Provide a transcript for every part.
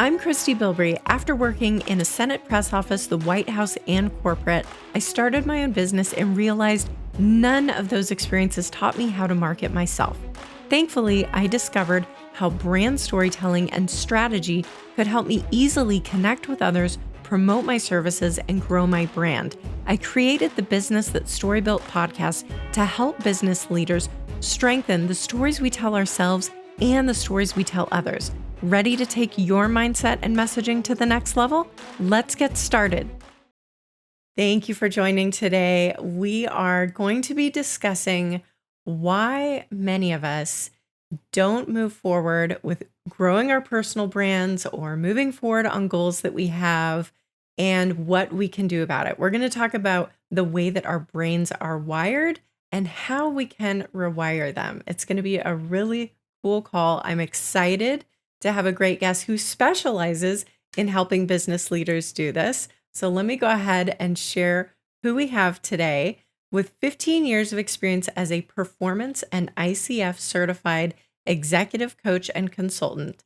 I'm Christy Bilbrey. After working in a Senate press office, the White House, and corporate, I started my own business and realized none of those experiences taught me how to market myself. Thankfully, I discovered how brand storytelling and strategy could help me easily connect with others, promote my services, and grow my brand. I created the Business That Story Built podcast to help business leaders strengthen the stories we tell ourselves and the stories we tell others. Ready to take your mindset and messaging to the next level? Let's get started. Thank you for joining today. We are going to be discussing why many of us don't move forward with growing our personal brands or moving forward on goals that we have and what we can do about it. We're going to talk about the way that our brains are wired and how we can rewire them. It's going to be a really cool call. I'm excited to have a great guest who specializes in helping business leaders do this. So let me go ahead and share who we have today. With 15 years of experience as a performance and ICF-certified executive coach and consultant,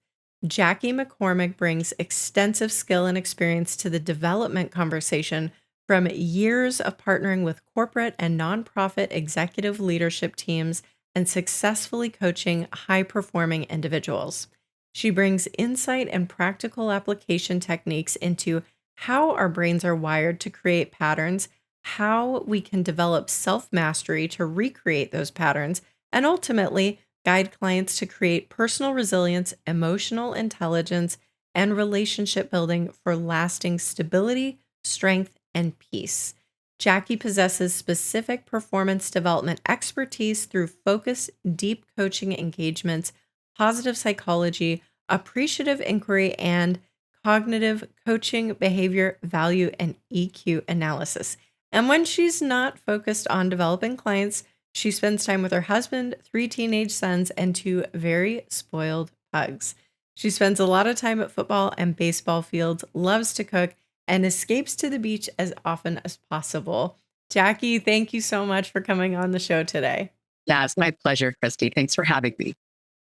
Jacque McCormack brings extensive skill and experience to the development conversation from years of partnering with corporate and nonprofit executive leadership teams and successfully coaching high-performing individuals. She brings insight and practical application techniques into how our brains are wired to create patterns, how we can develop self-mastery to recreate those patterns, and ultimately guide clients to create personal resilience, emotional intelligence, and relationship building for lasting stability, strength, and peace. Jacque possesses specific performance development expertise through focused, deep coaching engagements, positive psychology, appreciative inquiry, and cognitive coaching, behavior, value, and EQ analysis. And when she's not focused on developing clients, she spends time with her husband, 3 teenage sons, and 2 very spoiled pugs. She spends a lot of time at football and baseball fields, loves to cook, and escapes to the beach as often as possible. Jacque, thank you so much for coming on the show today. Yeah, it's my pleasure, Christy. Thanks for having me.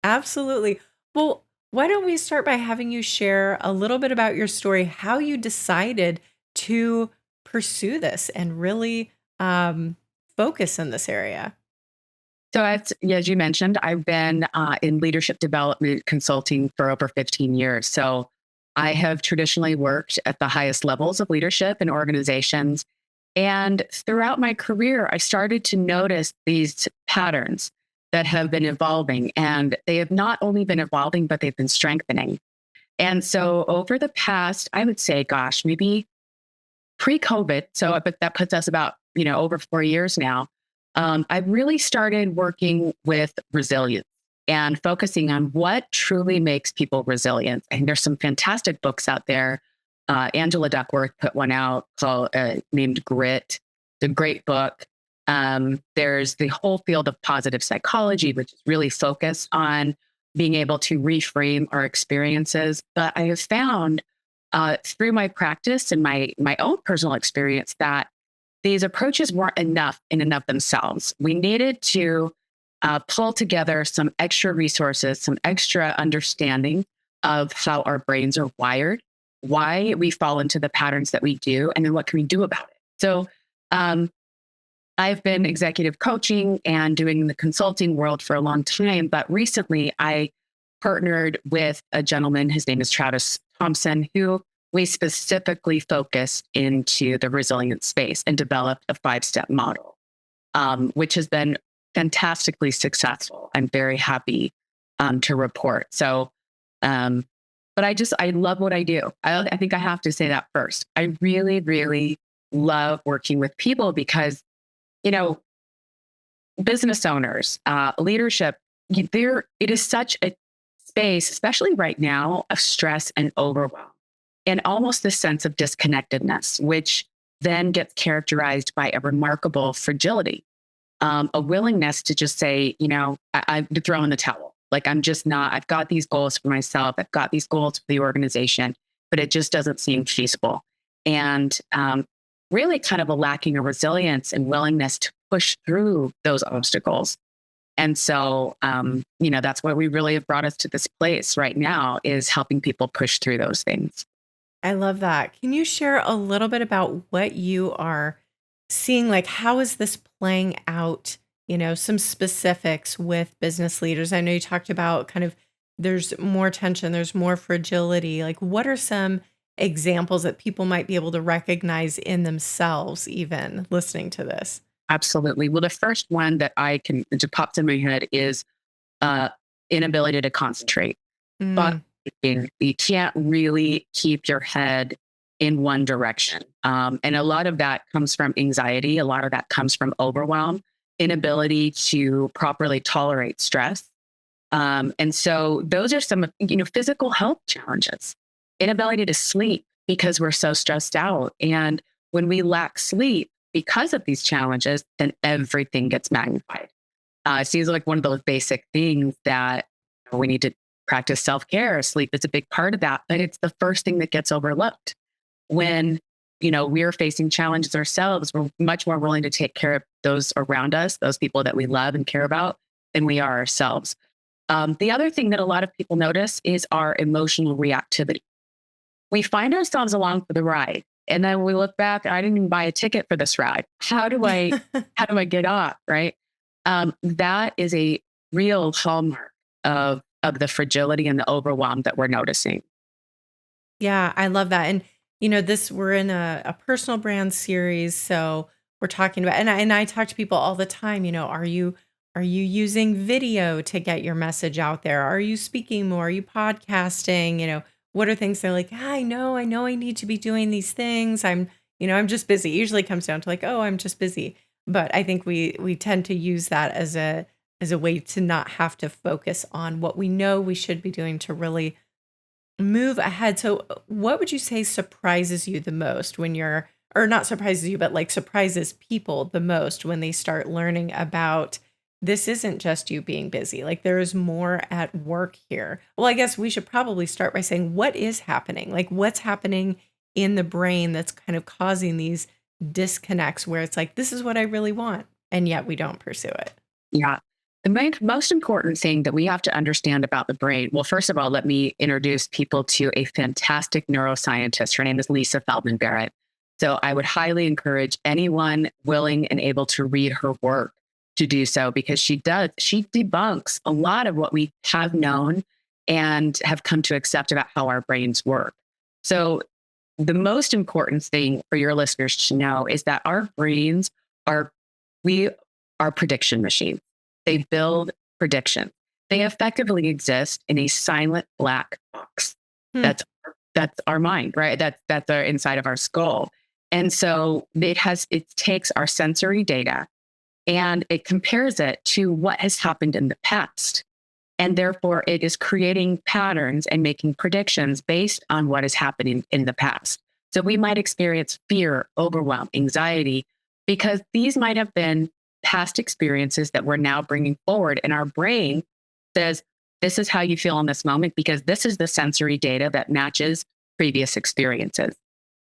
Absolutely. Well, why don't we start by having you share a little bit about your story, how you decided to pursue this and really focus in this area? So, as you mentioned, I've been in leadership development consulting for over 15 years. So, I have traditionally worked at the highest levels of leadership in organizations. And throughout my career, I started to notice these patterns that have been evolving. And they have not only been evolving, but they've been strengthening. And so, over the past, I would say, maybe pre-COVID, but that puts us about, over 4 years now. I've really started working with resilience and focusing on what truly makes people resilient. And there's some fantastic books out there. Angela Duckworth put one out called named Grit. It's a great book. There's the whole field of positive psychology, which is really focused on being able to reframe our experiences. But I have found through my practice and my own personal experience that these approaches weren't enough in and of themselves. We needed to pull together some extra resources, some extra understanding of how our brains are wired, why we fall into the patterns that we do, and then what can we do about it. So I've been executive coaching and doing the consulting world for a long time, but recently I partnered with a gentleman, his name is Travis Thompson, who we specifically focused into the resilience space and developed a 5-step model, which has been fantastically successful. I'm very happy to report. So, but I love what I do. I think I have to say that first. I really, really love working with people because, business owners, leadership, it is such a space, especially right now, of stress and overwhelm. And almost this sense of disconnectedness, which then gets characterized by a remarkable fragility, a willingness to just say, I'm to throw in the towel. Like, I'm just not, I've got these goals for myself. I've got these goals for the organization, but it just doesn't seem feasible. And really kind of a lacking of resilience and willingness to push through those obstacles. And so, that's what we really have brought us to this place right now, is helping people push through those things. I love that. Can you share a little bit about what you are seeing? Like, how is this playing out? Some specifics with business leaders. I know you talked about kind of there's more tension, there's more fragility. Like, what are some examples that people might be able to recognize in themselves, even listening to this? Absolutely. Well, the first one that pops in my head is uh, inability to concentrate. But Mm, you can't really keep your head in one direction. And a lot of that comes from anxiety. A lot of that comes from overwhelm, inability to properly tolerate stress. And so those are some, physical health challenges, inability to sleep because we're so stressed out. And when we lack sleep because of these challenges, then everything gets magnified. It seems like one of those basic things that we need to practice self-care. Sleep is a big part of that, but it's the first thing that gets overlooked. When, we're facing challenges ourselves, we're much more willing to take care of those around us, those people that we love and care about, than we are ourselves. The other thing that a lot of people notice is our emotional reactivity. We find ourselves along for the ride, and then we look back, I didn't even buy a ticket for this ride. How do I get off? Right. That is a real hallmark of the fragility and the overwhelm that we're noticing. yeah, I love that. And we're in a personal brand series, so we're talking about, and I talk to people all the time. Are you using video to get your message out there? Are you speaking more? Are you podcasting? What are things they're like, I know I need to be doing these things. I'm just busy. It usually comes down to like, oh, I'm just busy. But I think we tend to use that as a way to not have to focus on what we know we should be doing to really move ahead. So, what would you say surprises you the most when or not surprises you, but like surprises people the most when they start learning about this isn't just you being busy? Like, there is more at work here. Well, I guess we should probably start by saying what is happening? Like, what's happening in the brain that's kind of causing these disconnects where it's like, this is what I really want. And yet we don't pursue it. Yeah. Most important thing that we have to understand about the brain. Well, first of all, let me introduce people to a fantastic neuroscientist. Her name is Lisa Feldman Barrett. So I would highly encourage anyone willing and able to read her work to do so, because she debunks a lot of what we have known and have come to accept about how our brains work. So the most important thing for your listeners to know is that our brains are, we are prediction machines. They build predictions. They effectively exist in a silent black box. Hmm. That's our mind, right? That's our inside of our skull. And so it takes our sensory data and it compares it to what has happened in the past. And therefore it is creating patterns and making predictions based on what is happening in the past. So we might experience fear, overwhelm, anxiety, because these might have been past experiences that we're now bringing forward. And our brain says, this is how you feel in this moment because this is the sensory data that matches previous experiences.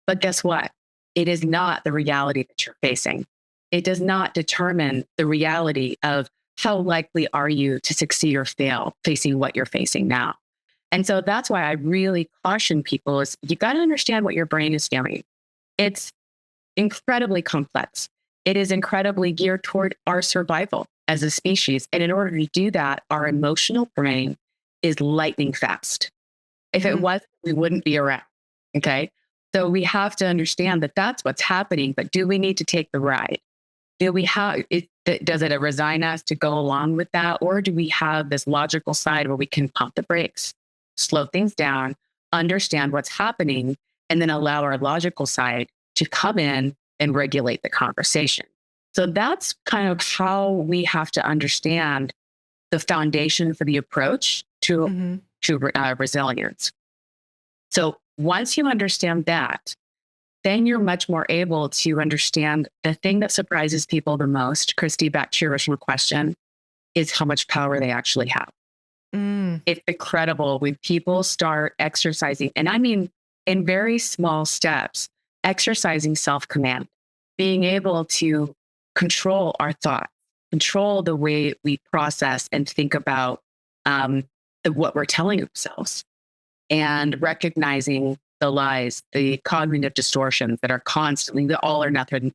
But guess what? It is not the reality that you're facing. It does not determine the reality of how likely are you to succeed or fail facing what you're facing now. And so that's why I really caution people is you got to understand what your brain is doing. It's incredibly complex. It is incredibly geared toward our survival as a species. And in order to do that, our emotional brain is lightning fast. If it wasn't, we wouldn't be around. Okay. So we have to understand that that's what's happening. But do we need to take the ride? Do we have it? Does it resign us to go along with that? Or do we have this logical side where we can pump the brakes, slow things down, understand what's happening, and then allow our logical side to come in and regulate the conversation? So that's kind of how we have to understand the foundation for the approach to, Mhm. resilience. So once you understand that, then you're much more able to understand the thing that surprises people the most. Christy, back to your original question, is how much power they actually have. Mm. It's incredible when people start exercising, and I mean in very small steps, exercising self-command, being able to control our thoughts, control the way we process and think about what we're telling ourselves, and recognizing the lies, the cognitive distortions that are constantly the all or nothing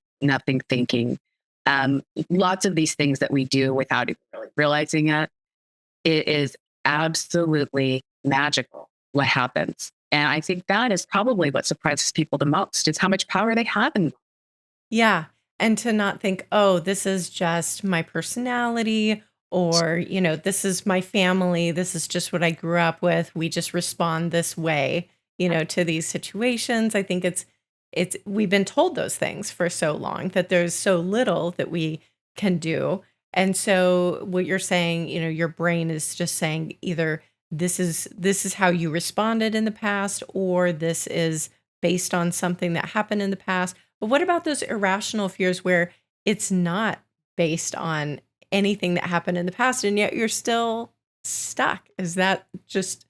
thinking. Lots of these things that we do without even really realizing it. It is absolutely magical what happens. And I think that is probably what surprises people the most, is how much power they have. Yeah. And to not think, oh, this is just my personality, or, this is my family. This is just what I grew up with. We just respond this way, to these situations. I think we've been told those things for so long that there's so little that we can do. And so what you're saying, your brain is just saying either this is how you responded in the past, or this is based on something that happened in the past. But what about those irrational fears where it's not based on anything that happened in the past, and yet you're still stuck? Is that just,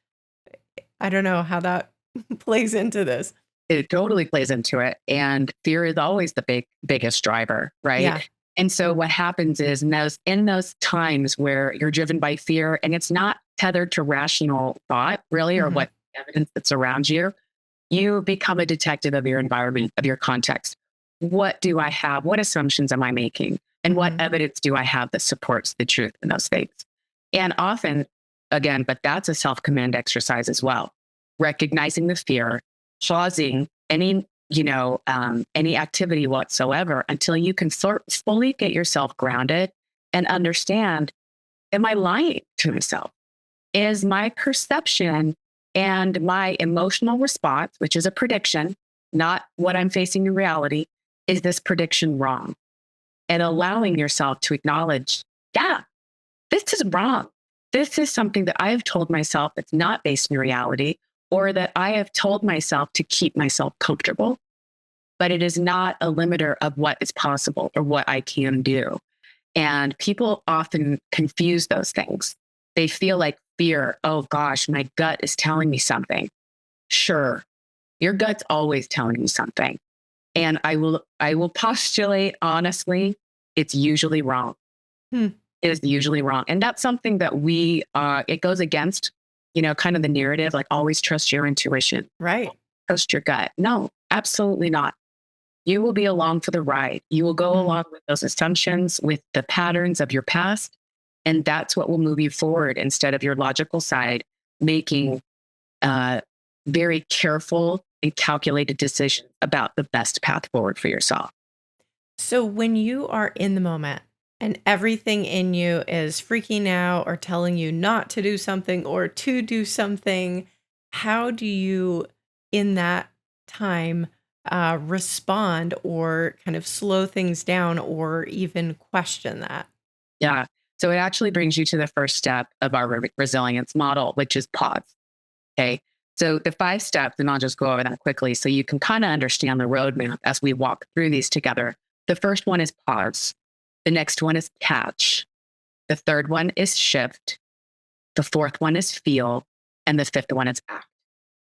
I don't know how that plays into this. It totally plays into it. And fear is always the biggest driver, right? Yeah. And so what happens is in those times where you're driven by fear and it's not tethered to rational thought, really, or what evidence that's around you, you become a detective of your environment, of your context. What do I have? What assumptions am I making? And what evidence do I have that supports the truth in those things? And often, again, but that's a self-command exercise as well. Recognizing the fear, pausing any activity whatsoever until you can fully get yourself grounded and understand, am I lying to myself? Is my perception and my emotional response, which is a prediction, not what I'm facing in reality, is this prediction wrong? And allowing yourself to acknowledge, yeah, this is wrong. This is something that I have told myself that's not based in reality, or that I have told myself to keep myself comfortable, but it is not a limiter of what is possible or what I can do. And people often confuse those things. They feel like fear, oh gosh, my gut is telling me something. Sure, your gut's always telling you something. And I will postulate, honestly, it's usually wrong. It is usually wrong. And that's something that it goes against, kind of the narrative, like always trust your intuition. Right. Trust your gut. No, absolutely not. You will be along for the ride. You will go along with those assumptions, with the patterns of your past. And that's what will move you forward, instead of your logical side making very careful and calculated decisions about the best path forward for yourself. So when you are in the moment and everything in you is freaking out or telling you not to do something or to do something, how do you, in that time, respond or kind of slow things down or even question that? Yeah. So it actually brings you to the first step of our resilience model, which is pause. Okay. So the 5 steps, and I'll just go over that quickly so you can kind of understand the roadmap as we walk through these together. The first one is pause. The next one is catch. The third one is shift. The fourth one is feel. And the fifth one is act.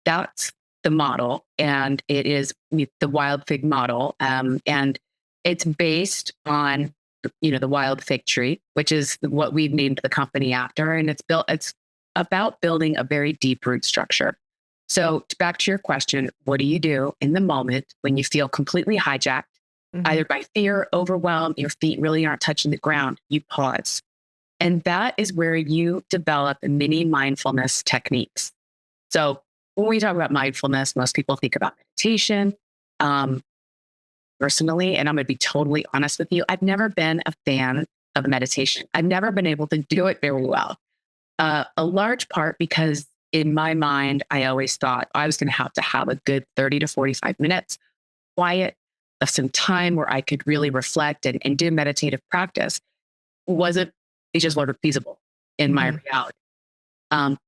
That's the model. And it is the Wyldfig model. And it's based on, the wild fig tree, which is what we've named the company after. And it's about building a very deep root structure. So back to your question, what do you do in the moment when you feel completely hijacked, either by fear, overwhelm, your feet really aren't touching the ground? You pause. And that is where you develop mini mindfulness techniques. So when we talk about mindfulness, most people think about meditation. Personally, and I'm going to be totally honest with you, I've never been a fan of meditation. I've never been able to do it very well. A large part because in my mind, I always thought I was going to have a good 30 to 45 minutes quiet of some time where I could really reflect and do meditative practice. It just wasn't feasible in my reality.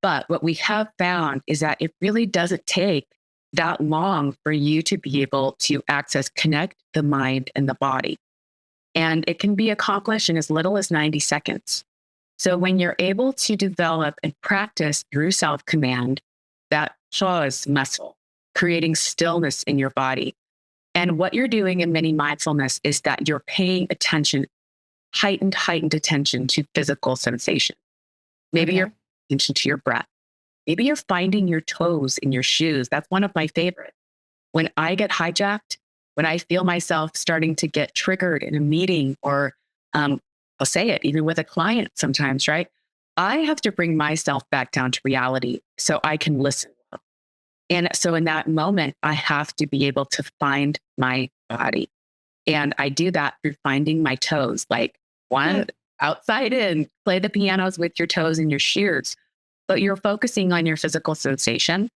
But what we have found is that it really doesn't take that long for you to be able to connect the mind and the body. And it can be accomplished in as little as 90 seconds. So when you're able to develop and practice through self-command, that pause muscle, creating stillness in your body. And what you're doing in mini mindfulness is that you're paying attention heightened attention to physical sensation. Maybe you're Okay. paying attention to your breath. Maybe you're finding your toes in your shoes. That's one of my favorites. When I get hijacked, when I feel myself starting to get triggered in a meeting or I'll say it even with a client sometimes, right? I have to bring myself back down to reality so I can listen. And so in that moment, I have to be able to find my body. And I do that through finding my toes, like one Good. outside in, play the pianos with your toes and your shoes, but you're focusing on your physical sensation.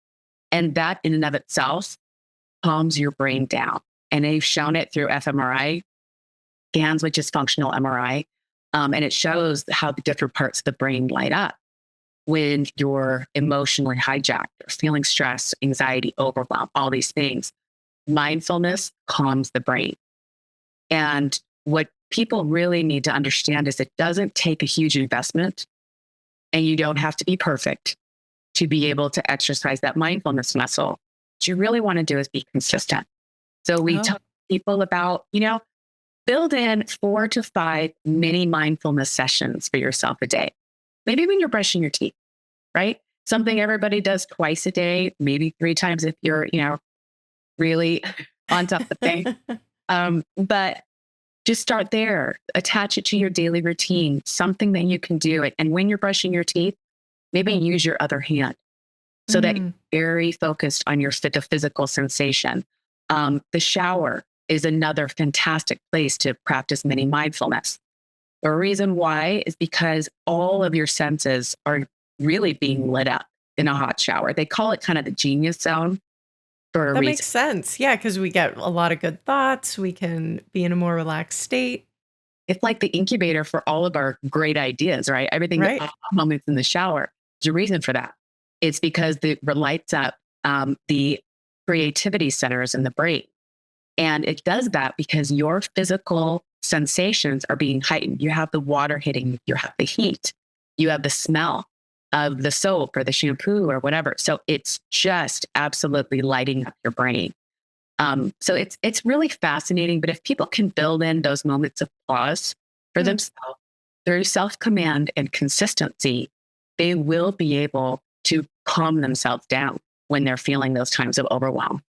And that in and of itself calms your brain down. And they've shown it through fMRI scans, which is functional MRI. And it shows how the different parts of the brain light up when you're emotionally hijacked or feeling stress, anxiety, overwhelm, all these things. Mindfulness calms the brain. And what people really need to understand is it doesn't take a huge investment and you don't have to be perfect to be able to exercise that mindfulness muscle. What you really want to do is be consistent. So we Oh, talk to people about, build in 4 to 5 mini mindfulness sessions for yourself a day. Maybe when you're brushing your teeth, right? Something everybody does twice a day, maybe 3 times if you're, really on top of things. But just start there, attach it to your daily routine, something that you can do. And when you're brushing your teeth, maybe use your other hand so that you're mm, very focused on the physical sensation. The shower is another fantastic place to practice mini mindfulness. The reason why is because all of your senses are really being lit up in a hot shower. They call it kind of the genius zone for a that reason. makes sense. Yeah, because we get a lot of good thoughts. We can be in a more relaxed state. It's like the incubator for all of our great ideas, right? Everything that Right. moments in the shower. There's a reason for that. It's because it lights up the creativity centers in the brain. And it does that because your physical sensations are being heightened. You have the water hitting, you have the heat, you have the smell of the soap or the shampoo or whatever. So it's just absolutely lighting up your brain. So it's really fascinating. But if people can build in those moments of pause for Hmm. themselves through self-command and consistency, they will be able to calm themselves down when they're feeling those times of overwhelm.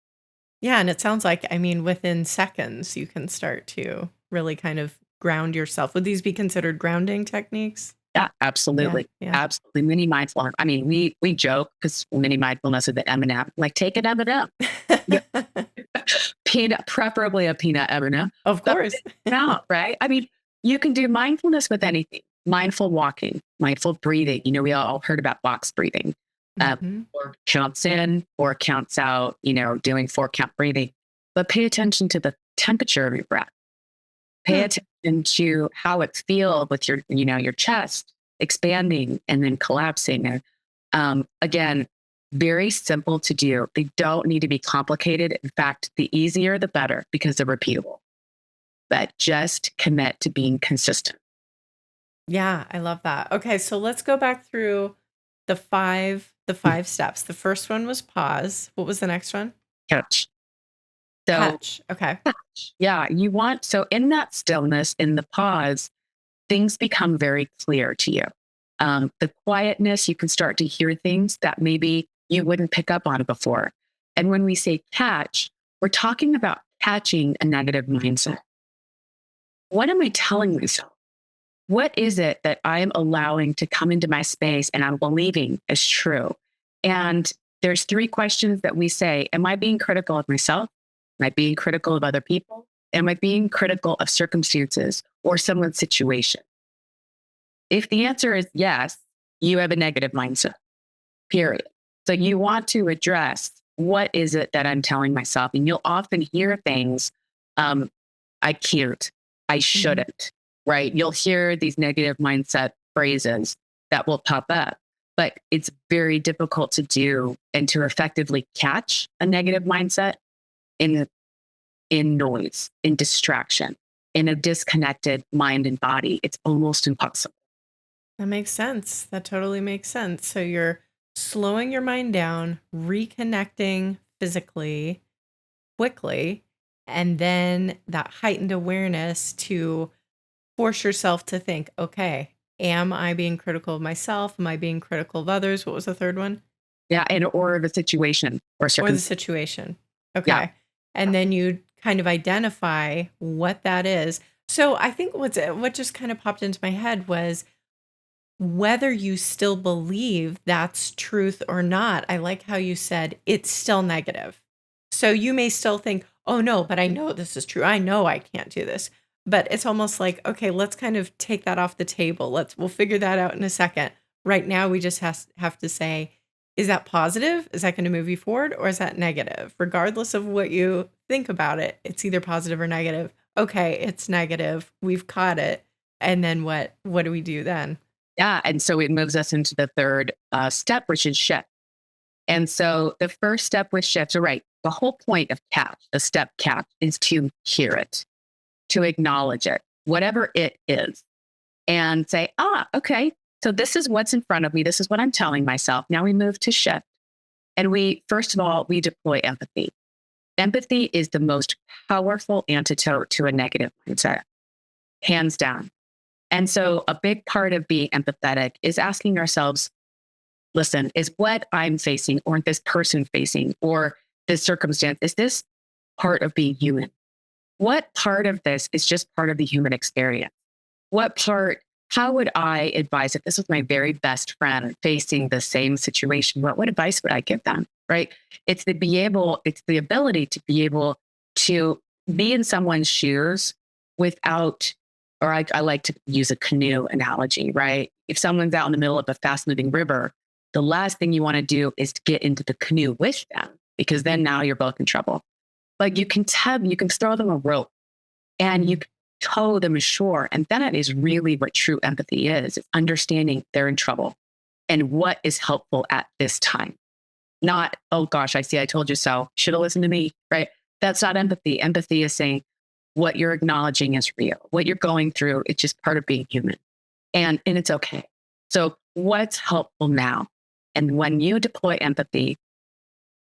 Yeah, and it sounds like, I mean, within seconds, you can start to really kind of ground yourself. Would these be considered grounding techniques? Yeah, Yeah, absolutely. yeah. Absolutely. Mini mindfulness. I mean, we joke because mini mindfulness is the M&M. Like, take an M&M. Yeah, peanut, preferably a peanut M&M. Of But course. no, right? I mean, you can do mindfulness with anything. Mindful walking, mindful breathing. We all heard about box breathing. Uh, Mhm. or counts in or counts out, doing 4 count breathing. But pay attention to the temperature of your breath. Pay Hmm. attention to how it feels with your chest expanding and then collapsing. And again, very simple to do. They don't need to be complicated. In fact, the easier, the better because they're repeatable. But just commit to being consistent. Yeah, I love that. Okay, so let's go back through the five steps. The first one was pause. What was the next one? Catch. So, Catch. Okay. yeah, so in that stillness, in the pause, things become very clear to you. The quietness, you can start to hear things that maybe you wouldn't pick up on before. And when we say catch, we're talking about catching a negative mindset. What am I telling myself? What is it that I'm allowing to come into my space and I'm believing is true? And there's 3 questions that we say. Am I being critical of myself? Am I being critical of other people? Am I being critical of circumstances or someone's situation? If the answer is yes, you have a negative mindset, period. So you want to address what is it that I'm telling myself? And you'll often hear things, um, I can't, I Mhm. shouldn't, right? You'll hear these negative mindset phrases that will pop up, but it's very difficult to do and to effectively catch a negative mindset in in noise, in distraction, in a disconnected mind and body. It's almost impossible. That makes sense. That totally makes sense. So you're slowing your mind down, reconnecting physically quickly, and then that heightened awareness to force yourself to think, okay, am I being critical of myself? Am I being critical of others? What was the third one? Yeah. And or the situation or Or the circumstance. situation. Yeah. Okay. And then you kind of identify what that is. So I think what just kind of popped into my head was whether you still believe that's truth or not. I like how you said it's still negative. So you may still think, oh no, but I know this is true. I know I can't do this. But it's almost like, okay, let's kind of take that off the table. We'll figure that out in a second. Right now, we just have to say, is that positive? Is that going to move you forward? Or is that negative? Regardless of what you think about it, it's either positive or negative. Okay, it's negative. We've caught it. And then what do we do then? Yeah. And so it moves us into the third step, which is shift. And so the first step with shift, so right, the whole point of catch, the step catch, is to hear it, to acknowledge it, whatever it is, and say, okay, so this is what's in front of me. This is what I'm telling myself. Now we move to shift. And first of all, we deploy empathy. Empathy is the most powerful antidote to a negative mindset, hands down. And so a big part of being empathetic is asking ourselves, listen, is what I'm facing or this person facing or this circumstance, is this part of being human? What part of this is just part of the human experience? What part, how would I advise if this was my very best friend facing the same situation? What advice would I give them? Right? It's the ability to be able to be in someone's shoes without, or I like to use a canoe analogy, right? If someone's out in the middle of a fast moving river, the last thing you want to do is to get into the canoe with them, because then now you're both in trouble. But you can throw them a rope and you can tow them ashore. And that is really what true empathy is. It's understanding they're in trouble and what is helpful at this time. Not, oh gosh, I see, I told you so. Should have listened to me, right? That's not empathy. Empathy is saying what you're acknowledging is real. What you're going through, it's just part of being human. And it's okay. So what's helpful now? And when you deploy empathy,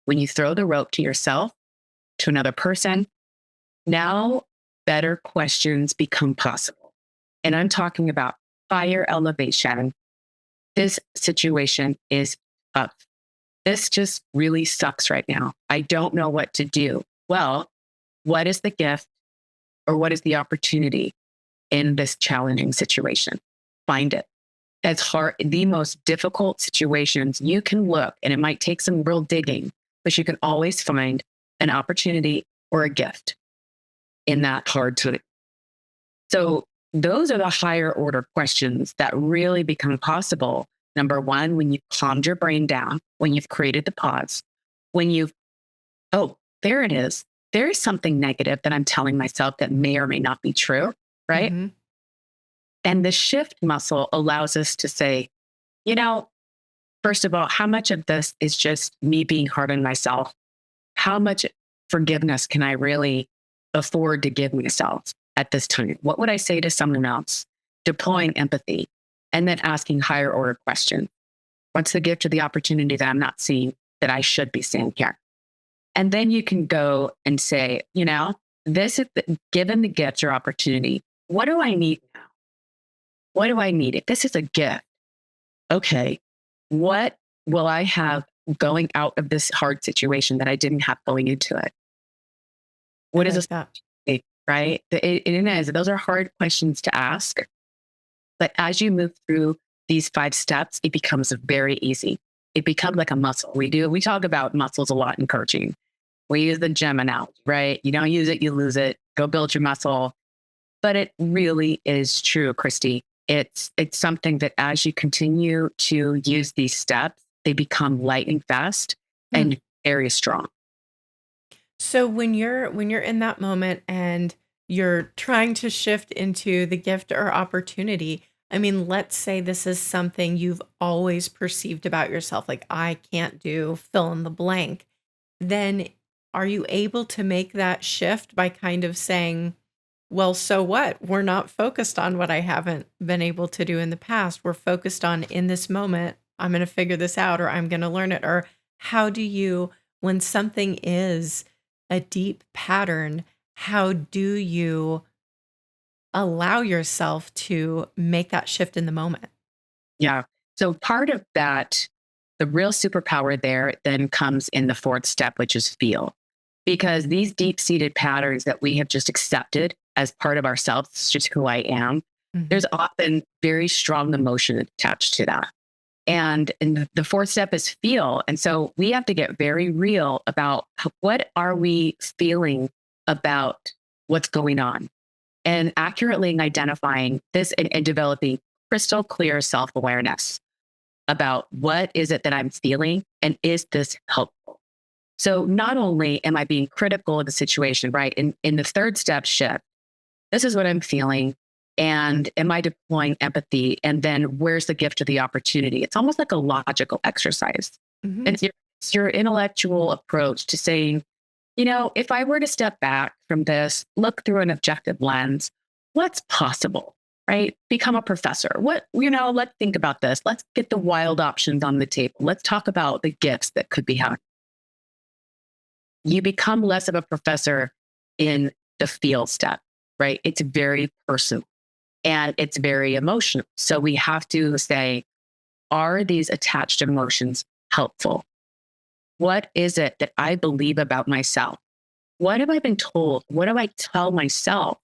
when you throw the rope to yourself, to another person, now better questions become possible. And I'm talking about higher elevation. This situation is up. This just really sucks right now. I don't know what to do. Well, what is the gift or what is the opportunity in this challenging situation? Find it. That's hard. The most difficult situations, you can look, and it might take some real digging, but you can always find an opportunity or a gift in that hard time. So those are the higher order questions that really become possible. Number one, when you've calmed your brain down, when you've created the pause, there it is. There is something negative that I'm telling myself that may or may not be true, right? Mm-hmm. And the shift muscle allows us to say, first of all, how much of this is just me being hard on myself? How much forgiveness can I really afford to give myself at this time? What would I say to someone else? Deploying empathy and then asking higher order questions. What's the gift or the opportunity that I'm not seeing that I should be seeing here? And then you can go and say, this is given the gift or opportunity, what do I need now? What do I need? If this is a gift, okay, what will I have going out of this hard situation that I didn't have going into it? What is that? Right? It is. Those are hard questions to ask. But as you move through these 5 steps, it becomes very easy. It becomes like a muscle. We talk about muscles a lot in coaching. We use the gym analogy, right? You don't use it, you lose it. Go build your muscle. But it really is true, Christy. It's something that as you continue to use these steps, they become light and fast and very strong. So when you're in that moment and you're trying to shift into the gift or opportunity, I mean, let's say this is something you've always perceived about yourself, like I can't do fill in the blank, then are you able to make that shift by kind of saying, well, so what? We're not focused on what I haven't been able to do in the past. We're focused on in this moment, I'm going to figure this out or I'm going to learn it. Or how do you, when something is a deep pattern, how do you allow yourself to make that shift in the moment. Yeah. So part of that, the real superpower there then comes in the fourth step, which is feel. Because these deep seated patterns that we have just accepted as part of ourselves, it's just who I am, there's often very strong emotion attached to that. And the fourth step is feel. And so we have to get very real about what are we feeling about what's going on, and accurately identifying this and developing crystal clear self-awareness about what is it that I'm feeling and is this helpful? So not only am I being critical of the situation, right? In the third step shift, this is what I'm feeling. And am I deploying empathy? And then where's the gift of the opportunity? It's almost like a logical exercise. Mm-hmm. It's your intellectual approach to saying, if I were to step back from this, look through an objective lens, what's possible, right? Become a professor. Let's think about this. Let's get the wild options on the table. Let's talk about the gifts that could be had. You become less of a professor in the feel step, right? It's very personal and it's very emotional. So we have to say, are these attached emotions helpful? What is it that I believe about myself? What have I been told? What do I tell myself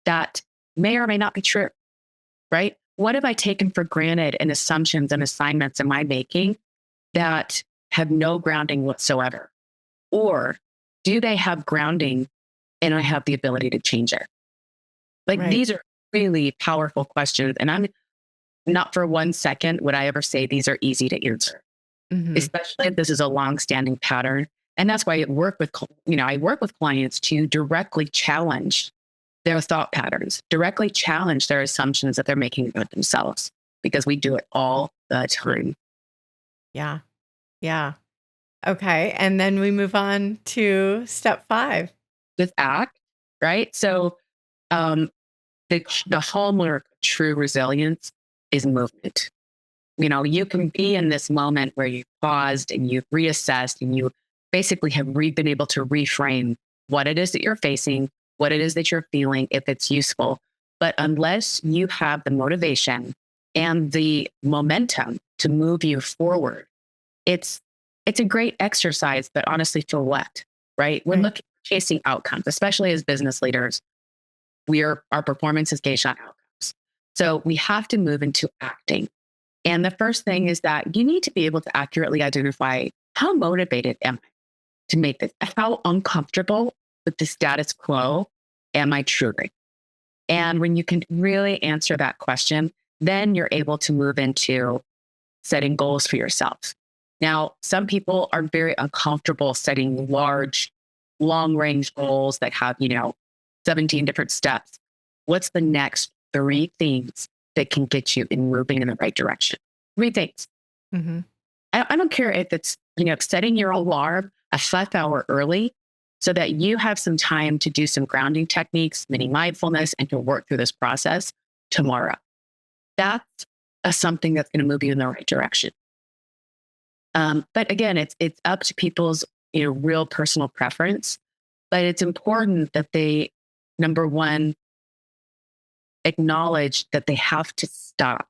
that may or may not be true, right? What have I taken for granted in assumptions and assignments am I making that have no grounding whatsoever? Or do they have grounding and I have the ability to change it? Right. These are really powerful questions. And I'm not for 1 second would I ever say these are easy to answer, especially if this is a long-standing pattern. And that's why I work with clients to directly challenge their thought patterns, directly challenge their assumptions that they're making about themselves, because we do it all the time. Yeah. Yeah. Okay. And then we move on to step 5. With ACT, right? So the hallmark of true resilience is movement. You can be in this moment where you've paused and you've reassessed and you basically have been able to reframe what it is that you're facing, what it is that you're feeling, if it's useful. But unless you have the motivation and the momentum to move you forward, it's a great exercise, but honestly, for what, right? We're looking chasing outcomes, especially as business leaders. Our performance is gauged on outcomes. So we have to move into acting. And the first thing is that you need to be able to accurately identify, how motivated am I to make this? How uncomfortable with the status quo am I truly? And when you can really answer that question, then you're able to move into setting goals for yourself. Now, some people are very uncomfortable setting large, long range goals that have, 17 different steps. What's the next 3 things that can get you in moving in the right direction? 3 things. Mm-hmm. I don't care if it's, setting your alarm a half hour early so that you have some time to do some grounding techniques, mini mindfulness, and to work through this process tomorrow. That's something that's going to move you in the right direction. But again, it's up to people's real personal preference. But it's important that they, number one, acknowledge that they have to stop.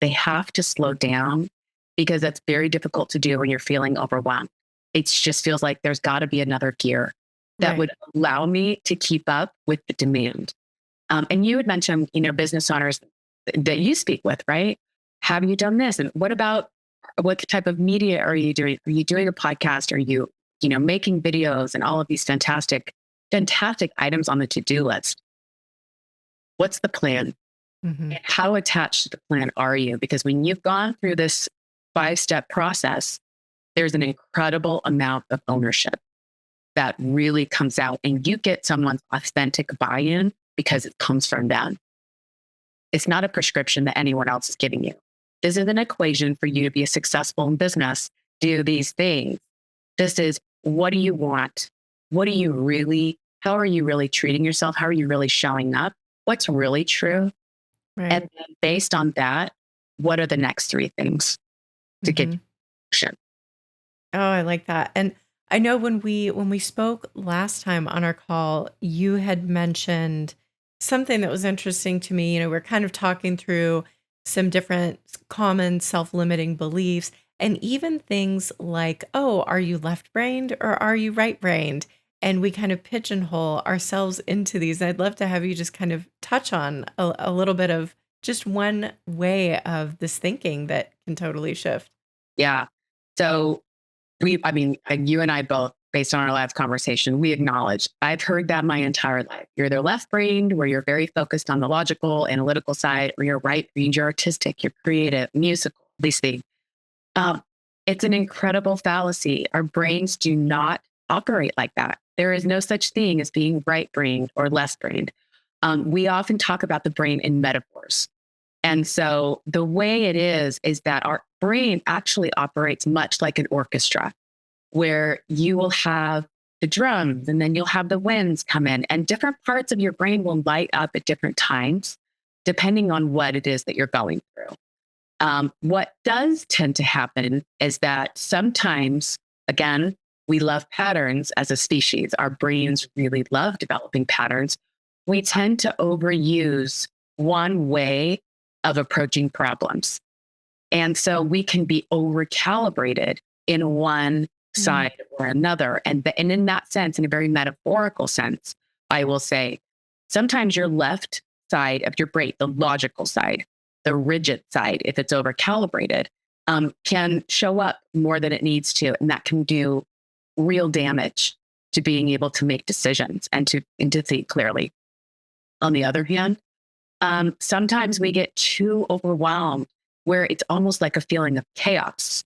They have to slow down, because that's very difficult to do when you're feeling overwhelmed. It just feels like there's got to be another gear that would allow me to keep up with the demand. And you had mentioned, business owners that you speak with, right? Have you done this? And what type of media are you doing? Are you doing a podcast? Are you, making videos and all of these fantastic items on the to-do list? What's the plan? And how attached to the plan are you? Because when you've gone through this 5-step process, there's an incredible amount of ownership that really comes out, and you get someone's authentic buy-in because it comes from them. It's not a prescription that anyone else is giving you. This is an equation for you to be successful in business. Do these things. This is, what do you want? How are you really treating yourself? How are you really showing up? What's really true? Right. And then based on that, what are the next 3 things to get you action? Oh, I like that. And I know when we spoke last time on our call, you had mentioned something that was interesting to me. We're kind of talking through some different common self-limiting beliefs, and even things like, oh, are you left-brained or are you right-brained? And we kind of pigeonhole ourselves into these. I'd love to have you just kind of touch on a little bit of just one way of this thinking that can totally shift. Yeah. So you and I both, based on our last conversation, we acknowledge I've heard that my entire life. You're either left brained, where you're very focused on the logical, analytical side, or you're right brained, you're artistic, you're creative, musical, these things. Um, it's an incredible fallacy. Our brains do not operate like that. There is no such thing as being right brained or left brained. We often talk about the brain in metaphors. And so the way it is that our brain actually operates much like an orchestra, where you will have the drums and then you'll have the winds come in, and different parts of your brain will light up at different times, depending on what it is that you're going through. What does tend to happen is that sometimes, again, we love patterns as a species. Our brains really love developing patterns. We tend to overuse one way of approaching problems. And so we can be over calibrated in one side or another. And in that sense, in a very metaphorical sense, I will say sometimes your left side of your brain, the logical side, the rigid side, if it's over calibrated, can show up more than it needs to. And that can do real damage to being able to make decisions and to think clearly. On the other hand, sometimes we get too overwhelmed where it's almost like a feeling of chaos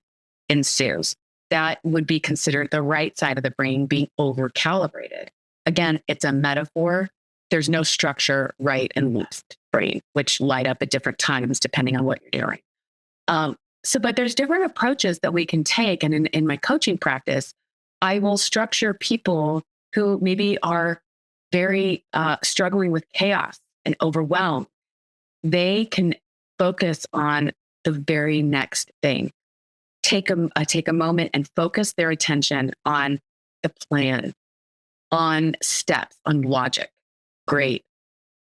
ensues. That would be considered the right side of the brain being over calibrated. Again, it's a metaphor. There's no structure, right and left brain, which light up at different times depending on what you're doing. But there's different approaches that we can take. And in my coaching practice, I will structure people who maybe are very struggling with chaos and overwhelmed. They can focus on the very next thing. Take a moment and focus their attention on the plan, on steps, on logic. Great.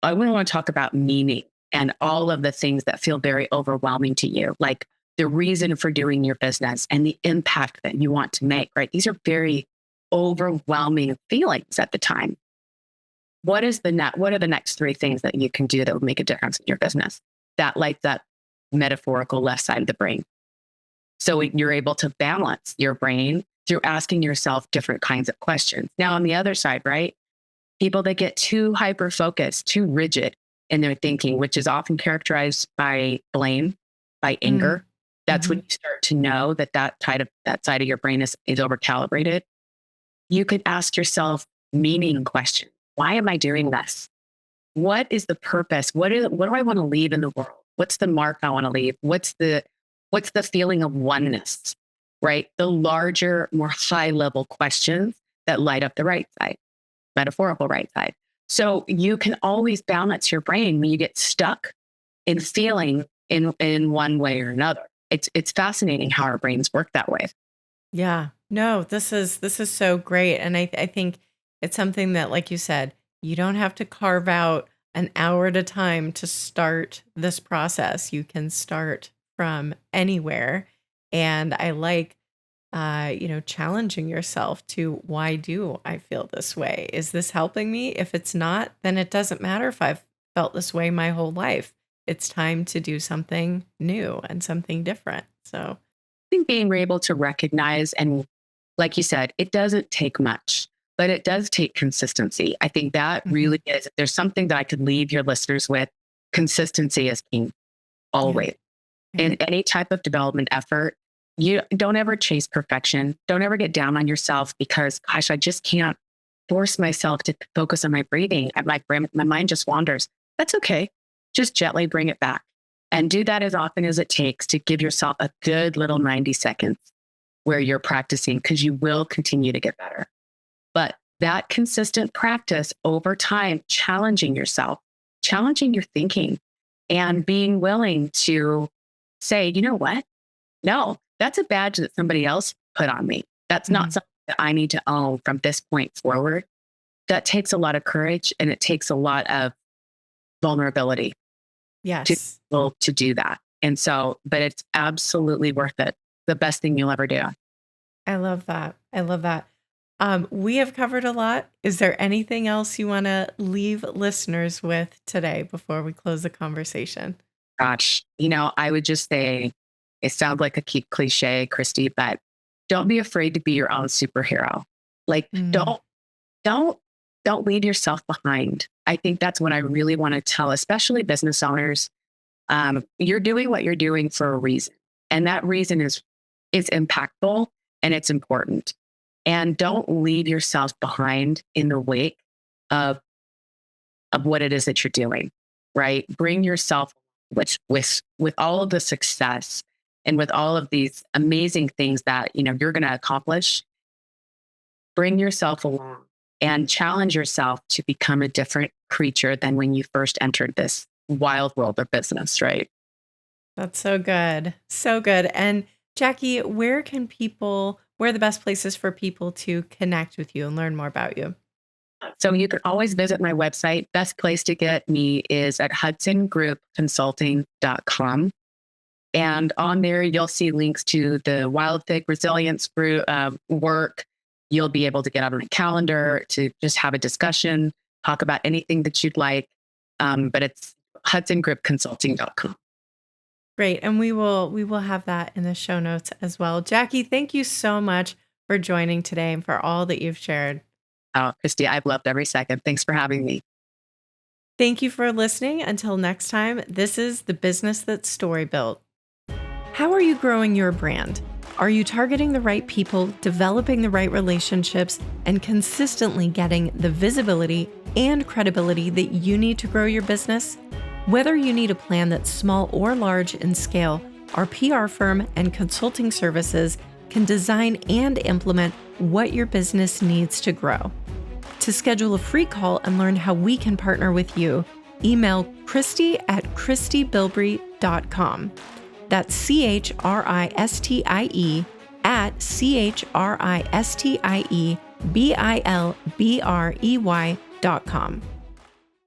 I really want to talk about meaning and all of the things that feel very overwhelming to you, like the reason for doing your business and the impact that you want to make, right? These are very overwhelming feelings at the time. What are the next three things that you can do that would make a difference in your business? That lights up metaphorical left side of the brain. So you're able to balance your brain through asking yourself different kinds of questions. Now, on the other side, right? People that get too hyper-focused, too rigid in their thinking, which is often characterized by blame, by anger. That's when you start to know that side of your brain is over-calibrated. You could ask yourself meaning questions. Why am I doing this? What is the purpose? What do I want to leave in the world? What's the mark I want to leave? What's the feeling of oneness, right? The larger, more high-level questions that light up the right side, metaphorical right side. So you can always balance your brain when you get stuck in feeling in one way or another. It's fascinating how our brains work that way. Yeah. No, this is so great. And I think it's something that, like you said, you don't have to carve out an hour at a time to start this process. You can start from anywhere. And I like, challenging yourself to, why do I feel this way? Is this helping me? If it's not, then it doesn't matter if I've felt this way my whole life. It's time to do something new and something different. So I think being able to recognize, and like you said, it doesn't take much, but it does take consistency. I think that really is, if there's something that I could leave your listeners with, consistency is king, always. In any type of development effort, you don't ever chase perfection. Don't ever get down on yourself because, gosh, I just can't force myself to focus on my breathing. My mind just wanders. That's okay. Just gently bring it back and do that as often as it takes to give yourself a good little 90 seconds where you're practicing, because you will continue to get better. But that consistent practice over time, challenging yourself, challenging your thinking, and being willing to say, you know what? No, that's a badge that somebody else put on me. That's not something that I need to own from this point forward. That takes a lot of courage, and it takes a lot of vulnerability Yes. to do that. And so, but it's absolutely worth it. The best thing you'll ever do. I love that. I love that. We have covered a lot. Is there anything else you want to leave listeners with today before we close the conversation? Gosh, I would just say it sounds like a cliche, Christy, but don't be afraid to be your own superhero. Like, Mm. don't leave yourself behind. I think that's what I really want to tell, especially business owners. You're doing what you're doing for a reason, and that reason is impactful and it's important. And don't leave yourself behind in the wake of what it is that you're doing. Right? Bring yourself with all of the success and with all of these amazing things that you're going to accomplish. Bring yourself along and challenge yourself to become a different creature than when you first entered this wild world of business, right? That's so good. So good. And Jackie, where are the best places for people to connect with you and learn more about you? So you can always visit my website. Best place to get me is at hudsongroupconsulting.com. And on there, you'll see links to the Wyldfig resilience group work. You'll be able to get on my calendar to just have a discussion, talk about anything that you'd like. But it's hudsongroupconsulting.com. Great. And we will have that in the show notes as well. Jackie, thank you so much for joining today and for all that you've shared. Oh, Christy, I've loved every second. Thanks for having me. Thank you for listening. Until next time, this is The Business That's Story Built. How are you growing your brand? Are you targeting the right people, developing the right relationships, and consistently getting the visibility and credibility that you need to grow your business? Whether you need a plan that's small or large in scale, our PR firm and consulting services can design and implement what your business needs to grow. To schedule a free call and learn how we can partner with you, email Christy@ChristyBilbrey.com. That's CHRISTIE@CHRISTIEBILBREY.com.